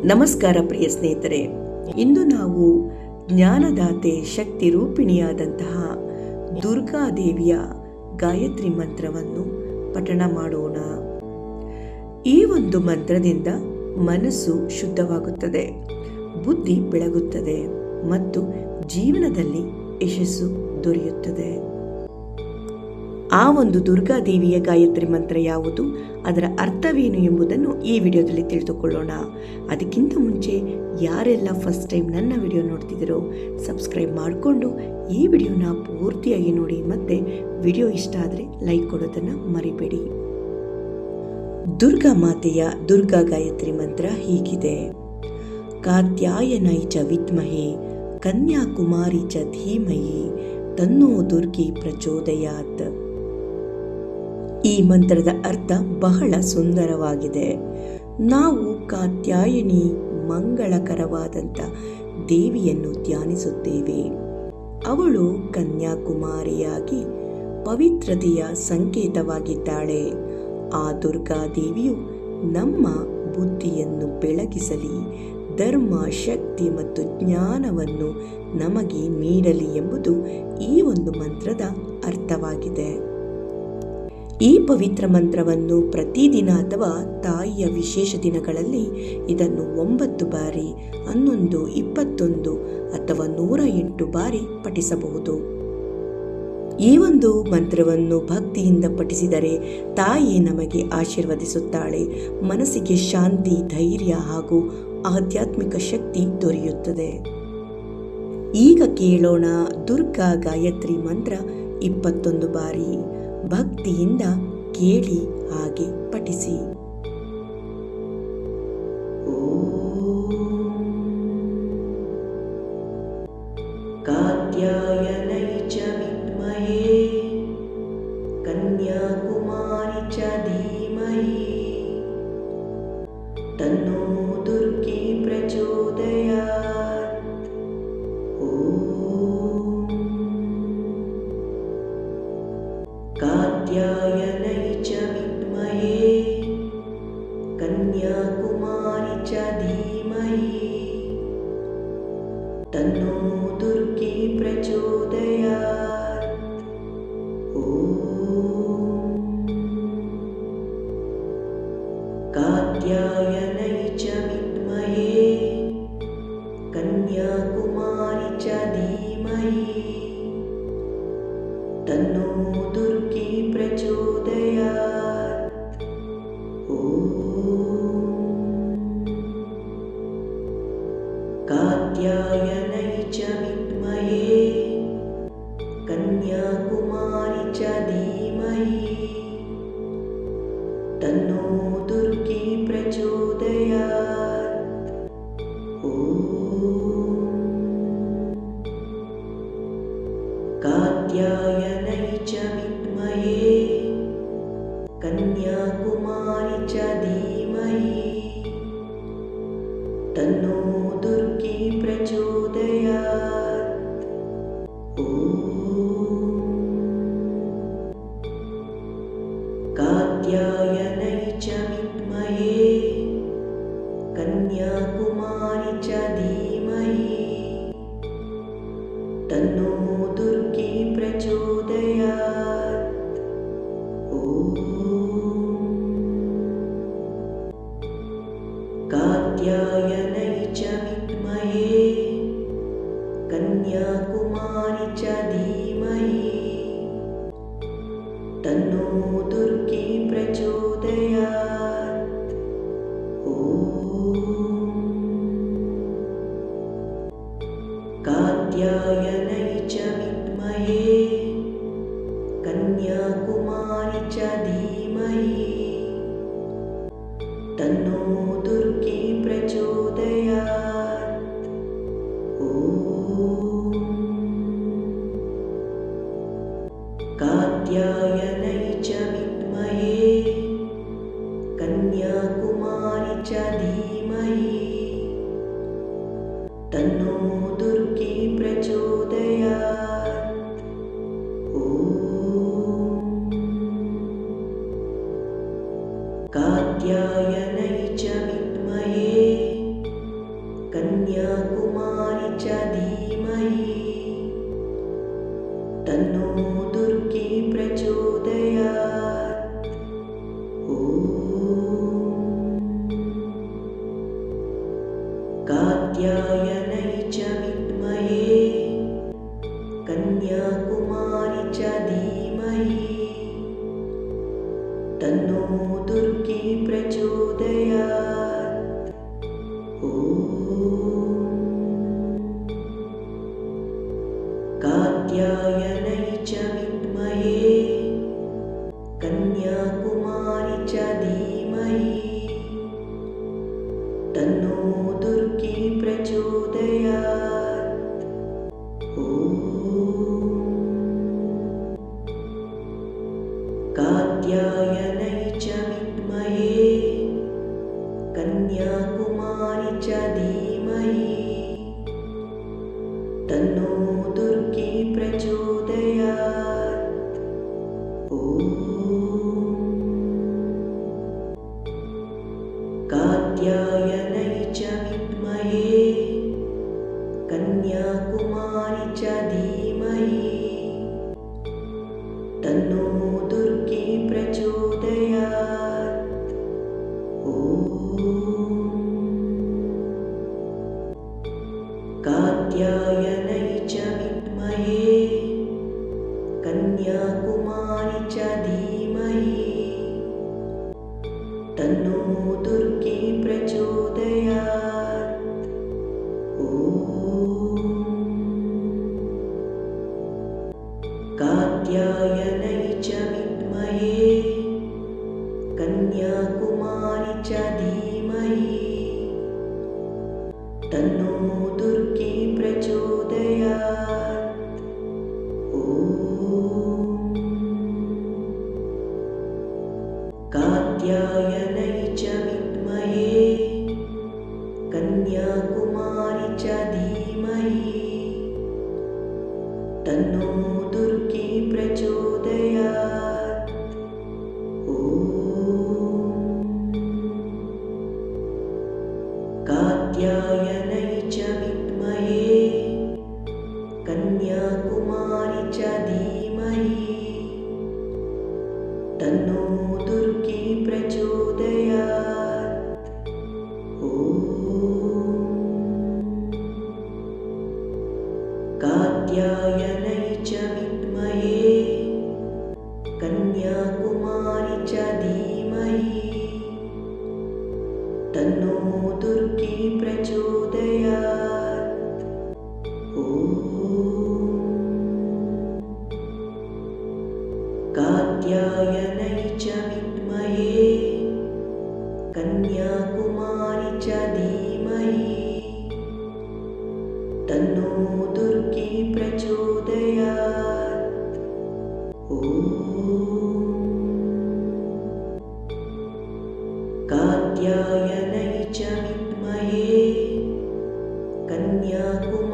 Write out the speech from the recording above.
ನಮಸ್ಕಾರ ಪ್ರಿಯ ಸ್ನೇಹಿತರೆ, ಇಂದು ನಾವು ಜ್ಞಾನದಾತೆ ಶಕ್ತಿ ರೂಪಿಣಿಯಾದಂತಹ ದುರ್ಗಾದೇವಿಯ ಗಾಯತ್ರಿ ಮಂತ್ರವನ್ನು ಪಠಣ ಮಾಡೋಣ. ಈ ಒಂದು ಮಂತ್ರದಿಂದ ಮನಸ್ಸು ಶುದ್ಧವಾಗುತ್ತದೆ, ಬುದ್ಧಿ ಬೆಳಗುತ್ತದೆ ಮತ್ತು ಜೀವನದಲ್ಲಿ ಯಶಸ್ಸು ದೊರೆಯುತ್ತದೆ. ಆ ಒಂದು ದುರ್ಗಾದೇವಿಯ ಗಾಯತ್ರಿ ಮಂತ್ರ ಯಾವುದು, ಅದರ ಅರ್ಥವೇನು ಎಂಬುದನ್ನು ಈ ವಿಡಿಯೋದಲ್ಲಿ ತಿಳಿದುಕೊಳ್ಳೋಣ. ಅದಕ್ಕಿಂತ ಮುಂಚೆ ಯಾರೆಲ್ಲ ಫಸ್ಟ್ ಟೈಮ್ ನನ್ನ ವಿಡಿಯೋ ನೋಡ್ತಿದ್ದೀರೋ ಸಬ್ಸ್ಕ್ರೈಬ್ ಮಾಡಿಕೊಂಡು ಈ ವಿಡಿಯೋನ ಪೂರ್ತಿಯಾಗಿ ನೋಡಿ, ಮತ್ತು ವಿಡಿಯೋ ಇಷ್ಟ ಆದರೆ ಲೈಕ್ ಕೊಡೋದನ್ನು ಮರಿಬೇಡಿ. ದುರ್ಗಾ ಮಾತೆಯ ದುರ್ಗಾ ಗಾಯತ್ರಿ ಮಂತ್ರ ಹೀಗಿದೆ: ಕಾತ್ಯಾಯನೈ ಚ ವಿದ್ಮಹೆ ಕನ್ಯಾಕುಮಾರಿ ಚ ಧೀಮಹಿ ತನ್ನೋ ದುರ್ಗಿ ಪ್ರಚೋದಯಾತ್. ಈ ಮಂತ್ರದ ಅರ್ಥ ಬಹಳ ಸುಂದರವಾಗಿದೆ. ನಾವು ಕಾತ್ಯಾಯನಿ ಮಂಗಳಕರವಾದಂಥ ದೇವಿಯನ್ನು ಧ್ಯಾನಿಸುತ್ತೇವೆ. ಅವಳು ಕನ್ಯಾಕುಮಾರಿಯಾಗಿ ಪವಿತ್ರತೆಯ ಸಂಕೇತವಾಗಿದ್ದಾಳೆ. ಆ ದುರ್ಗಾದೇವಿಯು ನಮ್ಮ ಬುದ್ಧಿಯನ್ನು ಬೆಳಗಿಸಲಿ, ಧರ್ಮ, ಶಕ್ತಿ ಮತ್ತು ಜ್ಞಾನವನ್ನು ನಮಗೆ ನೀಡಲಿ ಎಂಬುದು ಈ ಒಂದು ಮಂತ್ರದ ಅರ್ಥವಾಗಿದೆ. ಈ ಪವಿತ್ರ ಮಂತ್ರವನ್ನು ಪ್ರತಿದಿನ ಅಥವಾ ತಾಯಿಯ ವಿಶೇಷ ದಿನಗಳಲ್ಲಿ ಇದನ್ನು 9 ಬಾರಿ, 11, 21 ಅಥವಾ 108 ಬಾರಿ ಪಠಿಸಬಹುದು. ಈ ಒಂದು ಮಂತ್ರವನ್ನು ಭಕ್ತಿಯಿಂದ ಪಠಿಸಿದರೆ ತಾಯಿ ನಮಗೆ ಆಶೀರ್ವದಿಸುತ್ತಾಳೆ. ಮನಸ್ಸಿಗೆ ಶಾಂತಿ, ಧೈರ್ಯ ಹಾಗೂ ಆಧ್ಯಾತ್ಮಿಕ ಶಕ್ತಿ ದೊರೆಯುತ್ತದೆ. ಈಗ ಕೇಳೋಣ ದುರ್ಗಾ ಗಾಯತ್ರಿ ಮಂತ್ರ 21 ಬಾರಿ. ಭಕ್ತಿಯಿಂದ ಕೇಳಿ ಹಾಗೆ ಪಠಿಸಿ. ಕಾತ್ಯಾಯನೈ ಚ ವಿದ್ಮಹೆ ಕನ್ಯಾಕುಮಾರಿ ಚ ಧೀಮಹಿ ತನ್ನೋ ದುರ್ಗಿ ಪ್ರಚೋದಯಾತ್. ಕಾತ್ಯಾಯನೈ ಚ ವಿದ್ಮಹೆ ಕನ್ಯಾಕುಮಾರಿ ಚ ಧೀಮಹಿ ತನ್ನೋ ದುರ್ಗಿ ಪ್ರಚೋದಯಾತ್. ಕಾತ್ಯಾಯನೈ ಚ ವಿದ್ಮಹೆ ಕನ್ಯಾಕುಮಾರಿ ಚ ಧೀಮಹಿ ತನ್ನೋ ದುರ್ಗಿ ಪ್ರಚೋದಯಾತ್. ಕಾತ್ಯಾಯನೈ ಚ ವಿದ್ಮಹೆ ಕನ್ಯಾಕುಮಾರಿ ಚ ಧೀಮಹಿ ತನ್ನೋ ದುರ್ಗಿ ಪ್ರಚೋದಯಾತ್. ಕಾತ್ಯಾಯನೈ ಚ ವಿದ್ಮಹೆ ಕನ್ಯಾಕುಮಾರಿ ಚ ಧೀಮಹಿ ತನ್ನೋ ದುರ್ಗಿ ಪ್ರಚೋದಯಾತ್. ಕಾತ್ಯಾಯನೈ ಚ ವಿದ್ಮಹೆ ಕನ್ಯಾಕುಮಾರಿ ಚ ಧೀಮಹಿ ತನ್ನೋ ದುರ್ಗಿ ಪ್ರಚೋದಯಾತ್. ಕಾತ್ಯಾಯನೈ ಚ ವಿದ್ಮಹೆ ಕನ್ಯಾಕುಮಾರಿ ಚ ಧೀಮಹಿ ತನ್ನೋ ದುರ್ಗಿ ಪ್ರಚೋದಯಾತ್. ಕಾತ್ಯಾಯನೈ ಚ ವಿದ್ಮಹೆ ಕನ್ಯಾಕುಮಾರಿ ಚ ಧೀಮಹಿ ತನ್ನೋ ದುರ್ಗಿ ಪ್ರಚೋದಯಾತ್. ಕಾತ್ಯಾಯನೈ ಚ ವಿದ್ಮಹೆ ಕನ್ಯಾಕುಮಾರಿ ಚ ಧೀಮಹಿ ತನ್ನೋ ದುರ್ಗಿ ಪ್ರಚೋದಯಾತ್. कात्यायनै च विद्महे कन्याकुमारी च धीमहि तन्नो दुर्गी प्रचोदयात्। ॐ कात्यायनै च विद्महे कन्याकुमारी च धीमहि तन्नो दुर्गी प्रचोदयात्। ॐ कात्यायनै च विद्महे कन्याकुमारी च धीमहि तन्नो दुर्गी प्रचोदयात्। ॐ कात्यायनै च विद्महे कन्याकुमारी च धीमहि तन्नो दुर्गी प्रचोदयात्। ॐ कात्यायनै च विद्महे कन्याकुमारी च धीमहि तन्नो दुर्गी प्रचोदयात्। ॐ कात्यायनै च विद्महे कन्याकुमारी च धीमहि तन्नो दुर्गी प्रचोदयात्। ॐ कात्यायनै च विद्महे कन्याकुमारी च धीमहि तन्नो दुर्गी प्रचोदयात्। ॐ कात्यायनै च विद्महे कन्याकुमारी च धीमहि तन्नो दुर्गी प्रचोदयात्। ॐ कात्यायनै च विद्महे कन्याकुमारी च धीमहि तन्नो दुर्गी प्रचोदयात्। ॐ कात्यायनै च विद्महे कन्याकुमारी च धीमहि तन्नो दुर्गी प्रचोदयात्। ॐ कात्यायनै च विद्महे कन्याकुमारी च धीमहि तन्नो दुर्गी प्रचोदयात्। ॐ कात्यायनै च विद्महे कन्याकुमारी